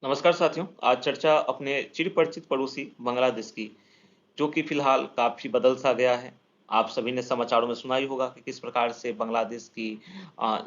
नमस्कार साथियों, आज चर्चा अपने चिरपरिचित पड़ोसी बांग्लादेश की, जो कि फिलहाल काफ़ी बदल-सा गया है। आप सभी ने समाचारों में सुना ही होगा कि किस प्रकार से बांग्लादेश की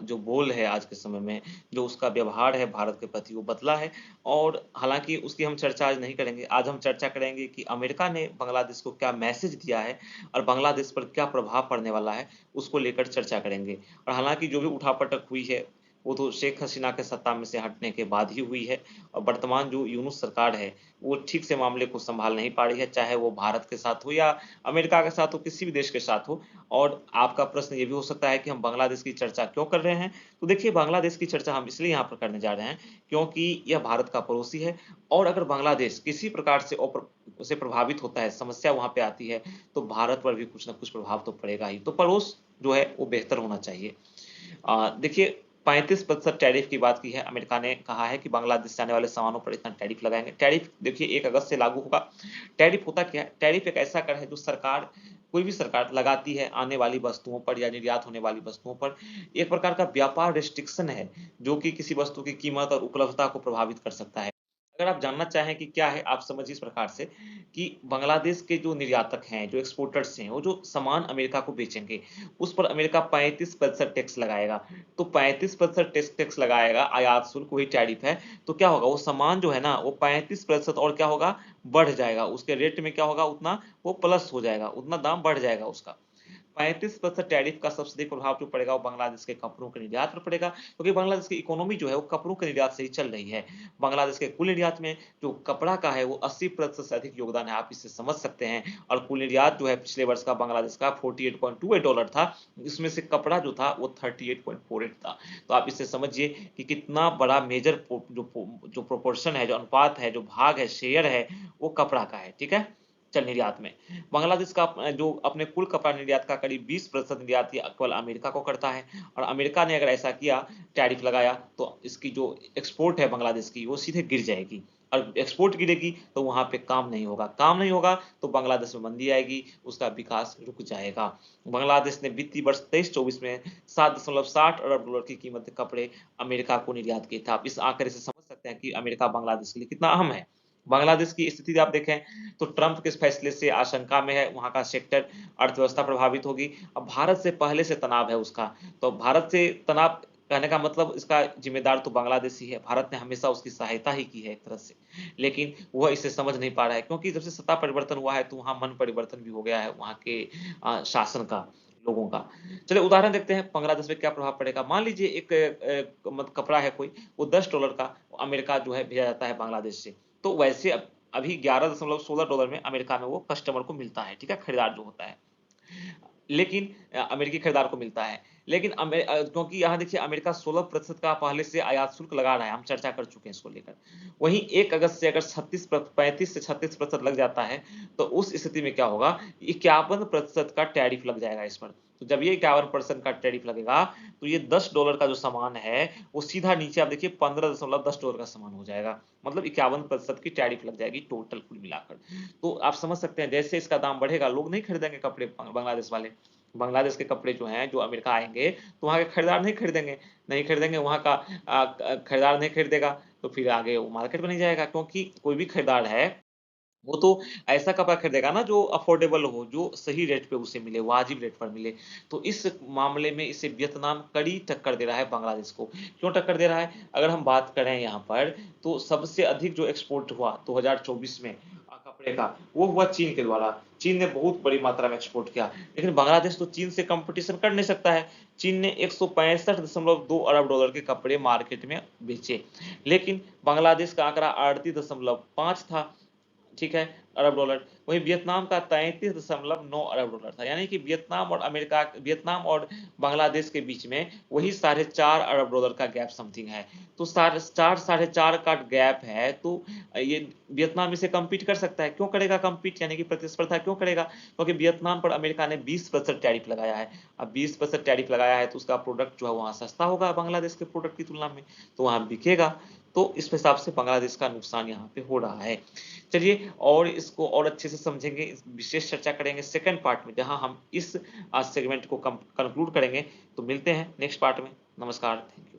जो बोल है आज के समय में, जो उसका व्यवहार है भारत के प्रति वो बदला है और हालाँकि उसकी हम चर्चा आज नहीं करेंगे। आज हम चर्चा करेंगे कि अमेरिका ने बांग्लादेश को क्या मैसेज दिया है और बांग्लादेश पर क्या प्रभाव पड़ने वाला है, उसको लेकर चर्चा करेंगे। और हालाँकि जो भी उठापटक हुई है, वो तो शेख हसीना के सत्ता में से हटने के बाद ही हुई है और वर्तमान जो यूनुस सरकार है, वो ठीक से मामले को सँभाल नहीं पा रही है, चाहे वो भारत के साथ हो या अमेरिका के साथ हो, किसी भी देश के साथ हो। और आपका प्रश्न ये भी हो सकता है कि हम बांग्लादेश की चर्चा क्यों कर रहे हैं? तो देखिए, बांग्लादेश की चर्चा हम इसलिए यहाँ पर करने जा रहे हैं, क्योंकि यह भारत का पड़ोसी है और अगर बांग्लादेश किसी प्रकार से प्रभावित होता है, समस्या वहाँ पे आती है, तो भारत पर भी कुछ न कुछ प्रभाव तो पड़ेगा ही। तो पड़ोस जो है, वो बेहतर होना चाहिए। देखिए 35% टैरिफ की बात की है। अमेरिका ने कहा है कि बांग्लादेश से आने वाले सामानों पर इतना टैरिफ लगाएँगे। टैरिफ देखिए 1 अगस्त से लागू होगा। टैरिफ होता क्या है? टैरिफ एक ऐसा कर है जो सरकार कोई भी सरकार लगाती है आने वाली वस्तुओं पर या निर्यात होने वाली वस्तुओं पर। एक प्रकार का व्यापार रिस्ट्रिक्शन है, जो कि किसी वस्तु की कीमत और उपलब्धता को प्रभावित कर सकता है। अगर आप जानना चाहें कि क्या है, आप समझिए इस प्रकार से कि बांग्लादेश के जो निर्यातक हैं, जो एक्सपोर्टर्स हैं, वो जो सामान अमेरिका को बेचेंगे, उस पर अमेरिका 35% टैक्स लगाएगा। तो 35% टैक्स लगाएगा, आयात शुल्क वही टैरिफ है। तो क्या होगा, वो सामान जो है ना, वो 35% और क्या होगा, बढ़ जाएगा। उसके रेट में क्या होगा, उतना वो प्लस हो जाएगा, उतना दाम बढ़ जाएगा उसका। 35% टैरिफ का सबसे अधिक प्रभाव जो पड़ेगा वो बांग्लादेश के कपड़ों के निर्यात पर पड़ेगा, क्योंकि बांग्लादेश की इकोनॉमी जो है वो कपड़ों के निर्यात से ही चल रही है। बांग्लादेश के कुल निर्यात में जो कपड़ा का है वो 80% से अधिक योगदान है, आप इससे समझ सकते हैं। और कुल निर्यात जो है पिछले वर्ष का बांग्लादेश का $48.28 था, इसमें से कपड़ा जो था वो 38.48 था। तो आप इससे समझिए कि कितना बड़ा मेजर जो प्रोपोर्शन है, जो अनुपात है, जो भाग है, शेयर है, वो कपड़ा का है, ठीक है? चल निर्यात में। बांग्लादेश का जो अपने कुल कपड़ा निर्यात का करीब 20% निर्यात ये केवल अमेरिका को करता है और अमेरिका ने अगर ऐसा किया, टैरिफ लगाया, तो इसकी जो एक्सपोर्ट है बांग्लादेश की, वो सीधे गिर जाएगी और एक्सपोर्ट गिरेगी, तो वहाँ पे काम नहीं होगा। काम नहीं होगा, तो बांग्लादेश में मंदी आएगी, उसका विकास रुक जाएगा। बांग्लादेश ने वित्तीय वर्ष 23-24 में $7.60 अरब की कीमत के कपड़े अमेरिका को निर्यात किए थे। आप इस आंकड़े से समझ सकते हैं कि अमेरिका बांग्लादेश के लिए कितना अहम है। बांग्लादेश की स्थिति आप देखें तो ट्रंप के इस फैसले से आशंका में है, वहाँ का सेक्टर अर्थव्यवस्था प्रभावित होगी। अब भारत से पहले से तनाव है उसका, तो भारत से तनाव कहने का मतलब इसका ज़िम्मेदार तो बांग्लादेश ही है। भारत ने हमेशा उसकी सहायता ही की है एक तरह से, लेकिन वह इसे समझ नहीं पा रहा है क्योंकि जब से सत्ता परिवर्तन हुआ है, तो वहाँ मन परिवर्तन भी हो गया है वहाँ के शासन का, लोगों का। चलिए उदाहरण देखते हैं बांग्लादेश में क्या प्रभाव पड़ेगा। मान लीजिए एक मत कपड़ा है कोई, वो $10 का अमेरिका जो है भेजा जाता है बांग्लादेश से। तो वैसे अभी $11.16 में अमेरिका में वो कस्टमर को मिलता है, ठीक है? खरीदार जो होता है। लेकिन अमेरिकी खरीदार को मिलता है। लेकिन क्योंकि यहाँ देखिए अमेरिका 16% का पहले से आयात शुल्क लगा रहा है, हम चर्चा कर चुके हैं इसको लेकर। वहीं 1 अगस्त से अगर 35 से 36% लग जाता है, तो उस स्थिति में क्या होगा, 51% का टैरिफ लग जाएगा इस पर। तो जब ये 51% का टैरिफ लगेगा, तो ये $10 का जो सामान है, वो सीधा नीचे आप देखिए $15.10 का सामान हो जाएगा। मतलब 51% की टैरिफ लग जाएगी टोटल कुल मिलाकर। तो आप समझ सकते हैं जैसे इसका दाम बढ़ेगा, लोग नहीं खरीदेंगे कपड़े बांग्लादेश वाले। बांग्लादेश के कपड़े जो हैं, जो अमेरिका आएँगे, तो वहाँ के खरीदार नहीं खरीदेंगे। नहीं खरीदेंगे वहाँ का खरीदार नहीं खरीदेगा, तो फिर आगे वो मार्केट में नहीं जाएगा क्योंकि कोई भी खरीदार है, वो तो ऐसा कपड़ा खरीदेगा ना जो अफोर्डेबल हो, जो सही रेट पे उसे मिले, वाजिब रेट पर मिले। तो इस मामले में इसे वियतनाम कड़ी टक्कर दे रहा है बांग्लादेश को। क्यों टक्कर दे रहा है? अगर हम बात करें यहाँ पर, तो सबसे अधिक जो एक्सपोर्ट हुआ 2024 में कपड़े का, वो हुआ चीन के द्वारा। चीन ने बहुत बड़ी मात्रा में एक्सपोर्ट किया, लेकिन बांग्लादेश तो चीन से कॉम्पिटिशन कर नहीं सकता है। चीन ने $165.2 अरब के कपड़े मार्केट में बेचे, लेकिन बांग्लादेश का आंकड़ा 38.5 था। ठीक है, अरब डॉलर। वहीं वियतनाम का 33.9 अरब डॉलर था। यानी कि वियतनाम और बांग्लादेश के बीच में वही साढ़े 4 अरब डॉलर का गैप समथिंग है। तो साढ़े 4 का गैप है, तो ये वियतनाम इसे कम्पीट कर सकता है। क्यों करेगा कम्पीट, यानी कि प्रतिस्पर्धा क्यों करेगा? क्योंकि वियतनाम पर अमेरिका ने 20% टैरिफ लगाया है। अब 20% टैरिफ लगाया है, तो उसका प्रोडक्ट जो है वहाँ सस्ता होगा बांग्लादेश के प्रोडक्ट की तुलना में, तो वहाँ बिकेगा। तो इस हिसाब से बांग्लादेश का नुकसान यहाँ पे हो रहा है। चलिए और इसको और अच्छे से समझेंगे, इस विशेष चर्चा करेंगे सेकंड पार्ट में, जहाँ हम इस सेगमेंट को कंक्लूड करेंगे। तो मिलते हैं नेक्स्ट पार्ट में। नमस्कार, थैंक यू।